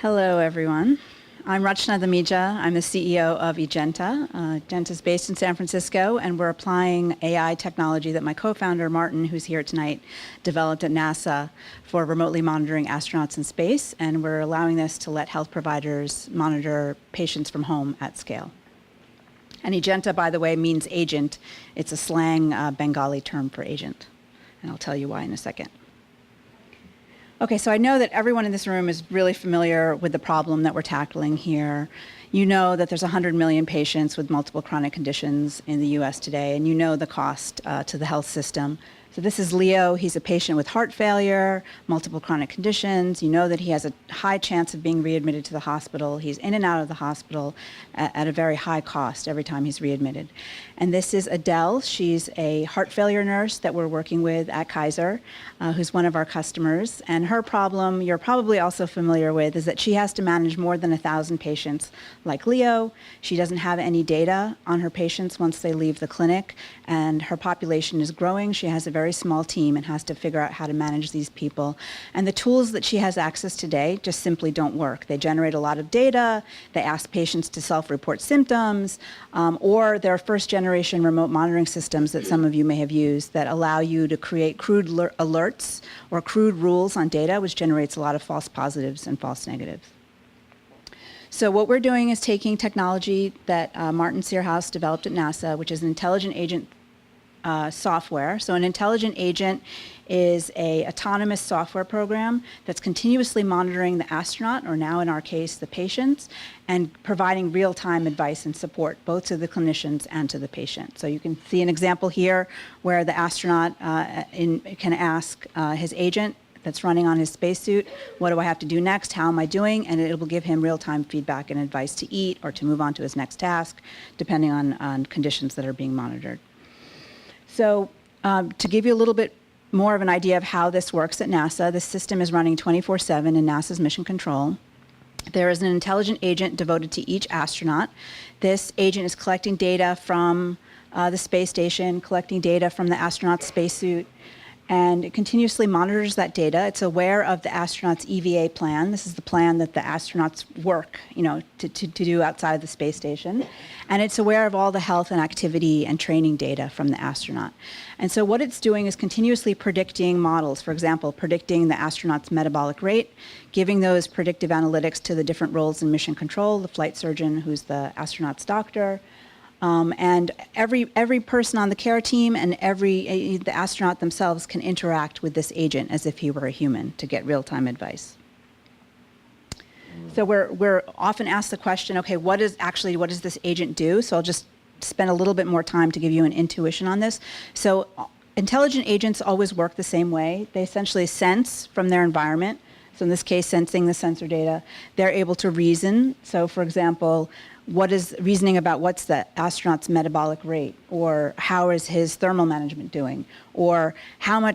Hello, everyone. I'm Rachna Dhamija. I'm the CEO of Ejenta. Ejenta is based in San Francisco, and we're applying AI technology that my co-founder, Martin, who's here tonight, developed at NASA for remotely monitoring astronauts in space, and we're allowing this to let health providers monitor patients from home at scale. And Ejenta, by the way, means agent. It's a slang Bengali term for agent, and I'll tell you why in a second. Okay, so I know that everyone in this room is really familiar with the problem that we're tackling here. You know that there's 100 million patients with multiple chronic conditions in the US today, and you know the cost to the health system. So this is Leo. He's a patient with heart failure, multiple chronic conditions. You know that he has a high chance of being readmitted to the hospital. He's in and out of the hospital at a very high cost every time he's readmitted. And this is Adele. She's a heart failure nurse that we're working with at Kaiser, who's one of our customers. And her problem, you're probably also familiar with, is that she has to manage more than 1,000 patients like Leo. She doesn't have any data on her patients once they leave the clinic, and her population is growing. She has a very small team and has to figure out how to manage these people. And the tools that she has access today just simply don't work. They generate a lot of data. They ask patients to self-report symptoms, or they're first-generation remote monitoring systems that some of you may have used that allow you to create crude alerts or crude rules on data, which generates a lot of false positives and false negatives. So what we're doing is taking technology that Martin Searhouse developed at NASA, which is an intelligent agent software. So an intelligent agent is an autonomous software program that's continuously monitoring the astronaut, or now in our case, the patients, and providing real-time advice and support, both to the clinicians and to the patient. So you can see an example here where the astronaut can ask his agent that's running on his spacesuit, what do I have to do next? How am I doing? And it will give him real-time feedback and advice to eat or to move on to his next task, depending on conditions that are being monitored. So to give you a little bit more of an idea of how this works at NASA, this system is running 24/7 in NASA's mission control. There is an intelligent agent devoted to each astronaut. This agent is collecting data from the space station, collecting data from the astronaut's spacesuit, and it continuously monitors that data. It's aware of the astronaut's EVA plan. This is the plan that the astronauts work, to do outside the space station. And it's aware of all the health and activity and training data from the astronaut. And so what it's doing is continuously predicting models. For example, predicting the astronaut's metabolic rate, giving those predictive analytics to the different roles in mission control, the flight surgeon, who's the astronaut's doctor, and every person on the care team and the astronaut themselves can interact with this agent as if he were a human to get real-time advice. So we're often asked the question, okay, what does this agent do? So I'll just spend a little bit more time to give you an intuition on this. So intelligent agents always work the same way. They essentially sense from their environment. So in this case, sensing the sensor data, they're able to reason. So for example, what is reasoning about what's the astronaut's metabolic rate, or how is his thermal management doing, or how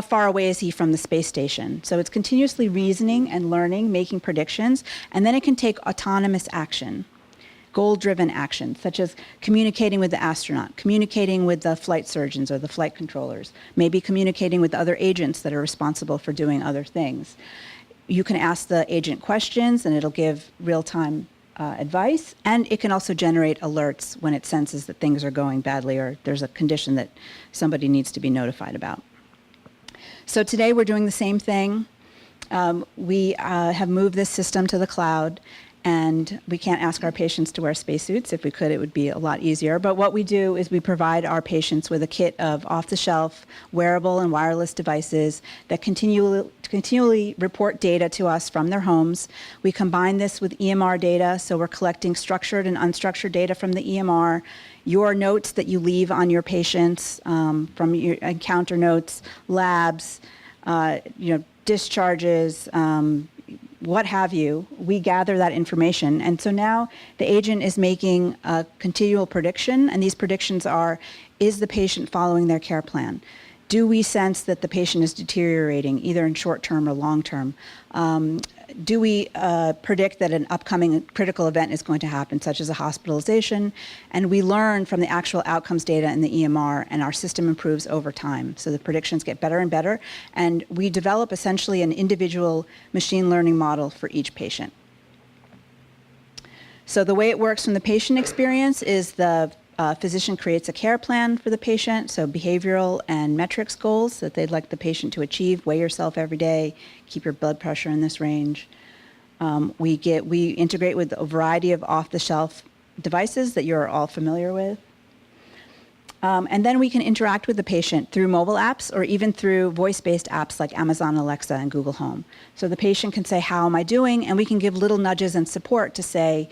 far away is he from the space station? So it's continuously reasoning and learning, making predictions, and then it can take autonomous action, goal-driven action, such as communicating with the astronaut, communicating with the flight surgeons or the flight controllers, maybe communicating with other agents that are responsible for doing other things. You can ask the agent questions, and it'll give real-time advice, and it can also generate alerts when it senses that things are going badly or there's a condition that somebody needs to be notified about. So today we're doing the same thing. We have moved this system to the cloud, and we can't ask our patients to wear spacesuits. If we could, it would be a lot easier. But what we do is we provide our patients with a kit of off-the-shelf wearable and wireless devices that continually report data to us from their homes. We combine this with EMR data, so we're collecting structured and unstructured data from the EMR, your notes that you leave on your patients from your encounter notes, labs, discharges, what have you. We gather that information. And so now the agent is making a continual prediction, and these predictions are, is the patient following their care plan? Do we sense that the patient is deteriorating, either in short term or long term? Do we predict that an upcoming critical event is going to happen, such as a hospitalization? And we learn from the actual outcomes data in the EMR, and our system improves over time. So the predictions get better and better, and we develop essentially an individual machine learning model for each patient. So the way it works from the patient experience is the physician creates a care plan for the patient, so behavioral and metrics goals that they'd like the patient to achieve. Weigh yourself every day, keep your blood pressure in this range. We integrate with a variety of off-the-shelf devices that you're all familiar with. And then we can interact with the patient through mobile apps or even through voice-based apps like Amazon Alexa and Google Home. So the patient can say, how am I doing? And we can give little nudges and support to say,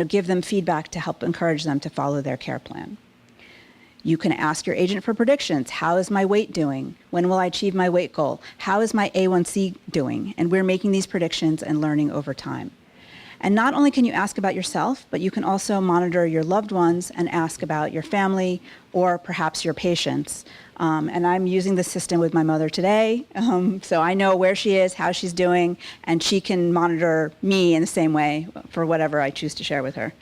give them feedback to help encourage them to follow their care plan. You can ask your agent for predictions. How is my weight doing? When will I achieve my weight goal? How is my A1C doing? And we're making these predictions and learning over time. And not only can you ask about yourself, but you can also monitor your loved ones and ask about your family or perhaps your patients. And I'm using this system with my mother today, so I know where she is, how she's doing, and she can monitor me in the same way for whatever I choose to share with her.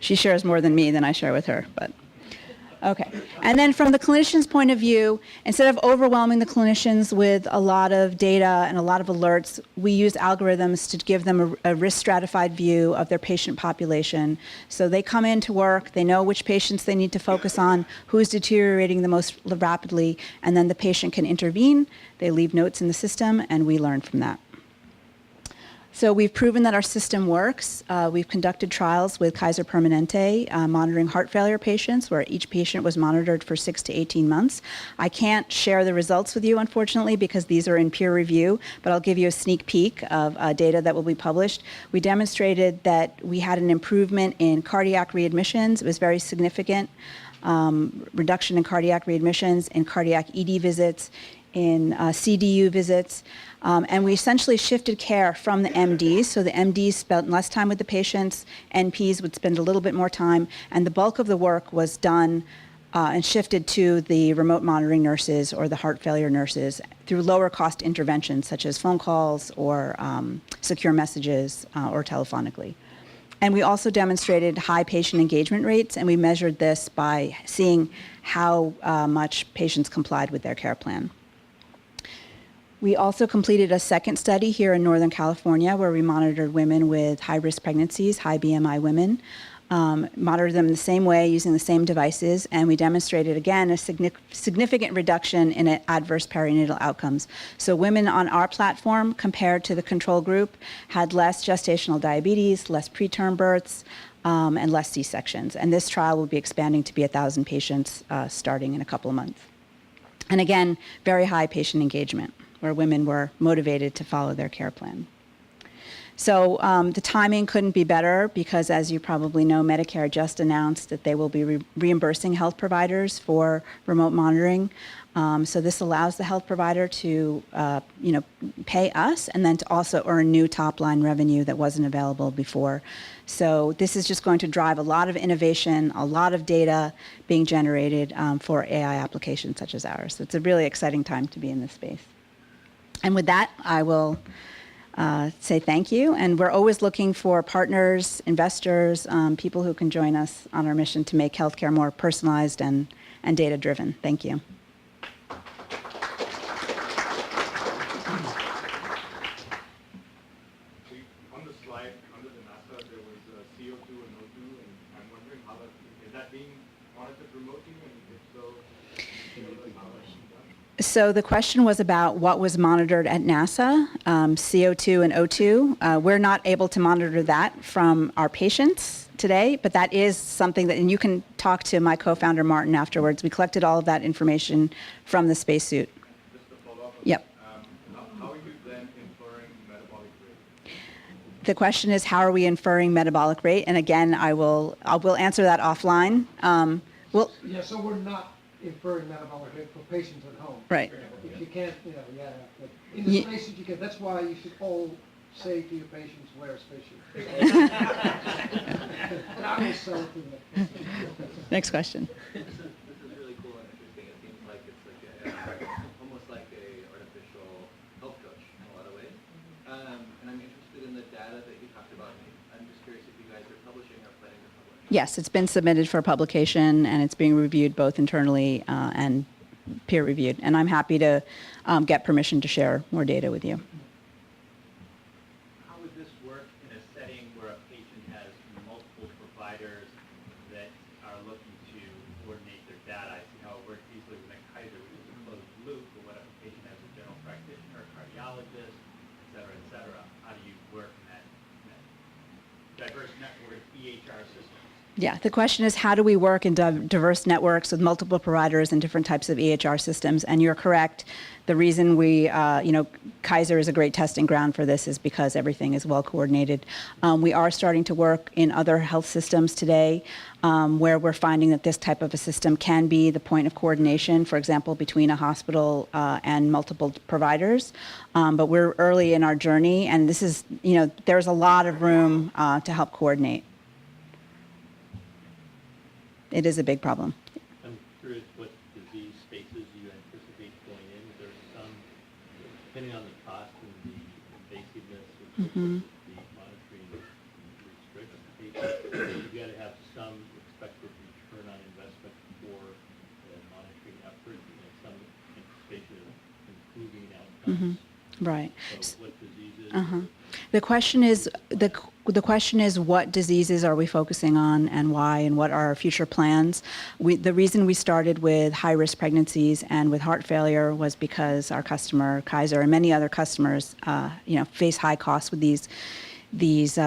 She shares more than me than I share with her, but. Okay. And then from the clinician's point of view, instead of overwhelming the clinicians with a lot of data and a lot of alerts, we use algorithms to give them a risk stratified view of their patient population. So they come into work, they know which patients they need to focus on, who's deteriorating the most rapidly, and then the patient can intervene. They leave notes in the system, and we learn from that. So we've proven that our system works. We've conducted trials with Kaiser Permanente, monitoring heart failure patients, where each patient was monitored for 6 to 18 months. I can't share the results with you, unfortunately, because these are in peer review, but I'll give you a sneak peek of data that will be published. We demonstrated that we had an improvement in cardiac readmissions. It was very significant. Reduction in cardiac readmissions, in cardiac ED visits, in CDU visits. And we essentially shifted care from the MDs. So the MDs spent less time with the patients, NPs would spend a little bit more time, and the bulk of the work was done and shifted to the remote monitoring nurses or the heart failure nurses through lower cost interventions such as phone calls or secure messages or telephonically. And we also demonstrated high patient engagement rates, and we measured this by seeing how much patients complied with their care plan. We also completed a second study here in Northern California where we monitored women with high-risk pregnancies, high BMI women, monitored them in the same way using the same devices, and we demonstrated, again, a significant reduction in adverse perinatal outcomes. So women on our platform, compared to the control group, had less gestational diabetes, less preterm births, and less C-sections. And this trial will be expanding to be 1,000 patients starting in a couple of months. And again, very high patient engagement, where women were motivated to follow their care plan. So the timing couldn't be better because, as you probably know, Medicare just announced that they will be reimbursing health providers for remote monitoring. So this allows the health provider to pay us and then to also earn new top-line revenue that wasn't available before. So this is just going to drive a lot of innovation, a lot of data being generated for AI applications such as ours. So it's a really exciting time to be in this space. And with that, I will say thank you. And we're always looking for partners, investors, people who can join us on our mission to make healthcare more personalized and data-driven. Thank you. On the slide, under the NASA, there was CO2 and O2, and I'm wondering how is that being monitored remotely, and if so, how that's being done? So the question was about what was monitored at NASA, CO2 and O2. We're not able to monitor that from our patients today, but that is something that, and you can talk to my co-founder Martin afterwards. We collected all of that information from the spacesuit. Just to follow up on Yep. that, how are you then inferring metabolic rate? The question is, how are we inferring metabolic rate? And again, I will answer that offline. So we're not inferring metabolic rate for patients at home. Right. If you can't, but in the spacesuit you can. That's why you should all say to your patients, wear a spacesuit. And I will sell it to them. Next question. This is really cool and interesting. It seems like it's like Yes, it's been submitted for publication, and it's being reviewed both internally and peer reviewed. And I'm happy to get permission to share more data with you. How would this work in a setting where a patient has multiple providers that are looking to coordinate their data? I see how it works easily with a Kaiser, which is a closed loop, but what if a patient has a general practitioner, cardiologist, et cetera? How do you work in that diverse network of EHR systems? Yeah, the question is, how do we work in diverse networks with multiple providers and different types of EHR systems? And you're correct. The reason we, Kaiser is a great testing ground for this is because everything is well coordinated. We are starting to work in other health systems today where we're finding that this type of a system can be the point of coordination, for example, between a hospital and multiple providers. But we're early in our journey, and this is, there's a lot of room to help coordinate. It is a big problem. I'm curious what disease spaces you anticipate going in. There's some, depending on the cost and the invasiveness of the monitoring restricts patients, you got to have some expected return on investment for the monitoring effort and some anticipation of improving outcomes. Right. So what diseases? The question is what diseases are we focusing on and why, and what are our future plans? The reason we started with high-risk pregnancies and with heart failure was because our customer Kaiser and many other customers, face high costs with these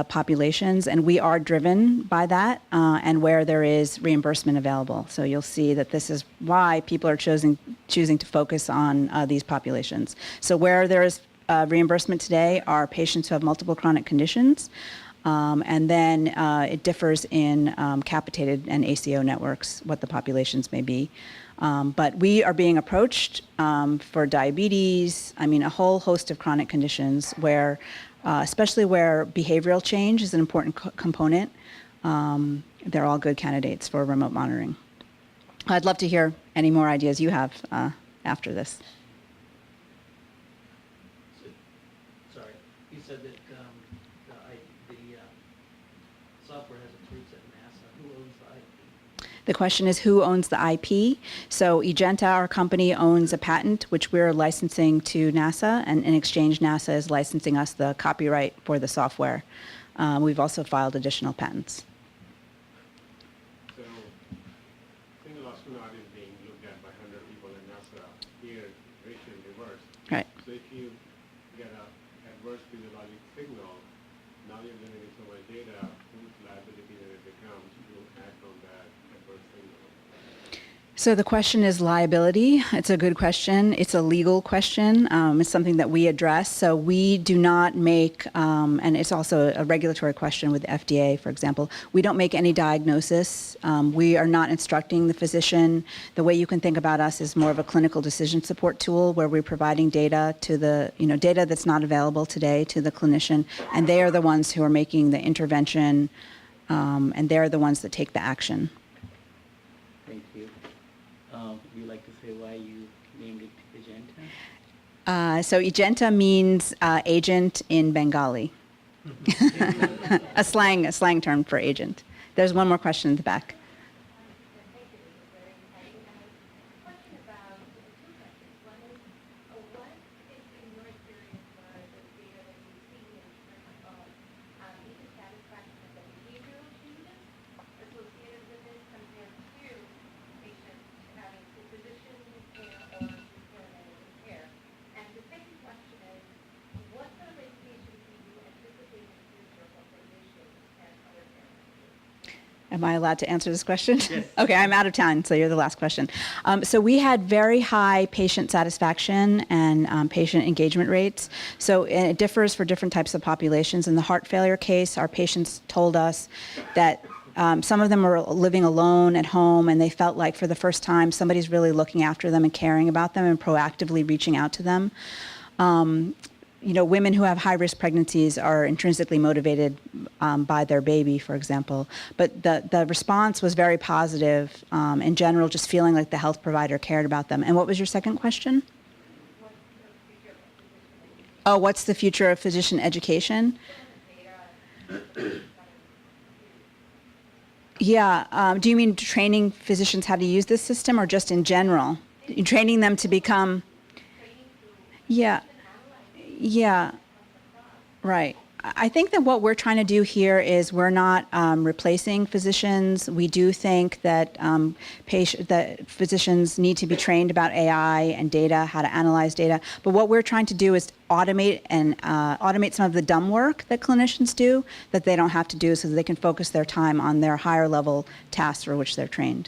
populations, and we are driven by that and where there is reimbursement available. So you'll see that this is why people are choosing to focus on these populations. So where there is reimbursement today are patients who have multiple chronic conditions, and then it differs in capitated and ACO networks, what the populations may be. But we are being approached for diabetes, a whole host of chronic conditions where, especially where behavioral change is an important component, they're all good candidates for remote monitoring. I'd love to hear any more ideas you have after this. Sorry, you said that the software has its roots at NASA. Who owns the IP? The question is, who owns the IP? So Ejenta, our company, owns a patent, which we're licensing to NASA, and in exchange, NASA is licensing us the copyright for the software. We've also filed additional patents. So, single astronaut is being looked at by 100 people in NASA. Here, ratio reverse. Right. So if you get an adverse physiologic signal, now you're generating so much data, whose liability then it becomes to act on that adverse signal? So the question is liability. It's a good question. It's a legal question. It's something that we address. So we do not make, and it's also a regulatory question with the FDA, for example. We don't make any diagnosis. We are not instructing the physician. The way you can think about us is more of a clinical decision support tool where we're providing data to the, data that's not available today to the clinician, and they are the ones who are making the intervention, and they're the ones that take the action. Thank you. Would you like to say why you named it Ejenta? So Ejenta means agent in Bengali. a slang term for agent. There's one more question in the back. Am I allowed to answer this question? Yes. Okay, I'm out of time, so you're the last question. So we had very high patient satisfaction and patient engagement rates. So it differs for different types of populations. In the heart failure case, our patients told us that some of them were living alone at home, and they felt like for the first time somebody's really looking after them and caring about them and proactively reaching out to them. Women who have high-risk pregnancies are intrinsically motivated by their baby, for example. But the response was very positive, in general, just feeling like the health provider cared about them. And what was your second question? Oh, what's the future of physician education? Yeah. Do you mean training physicians how to use this system, or just in general? Training them to become. Yeah. Yeah. Right. I think that what we're trying to do here is we're not replacing physicians. We do think that that physicians need to be trained about AI and data, how to analyze data. But what we're trying to do is automate some of the dumb work that clinicians do that they don't have to do, so that they can focus their time on their higher level tasks for which they're trained.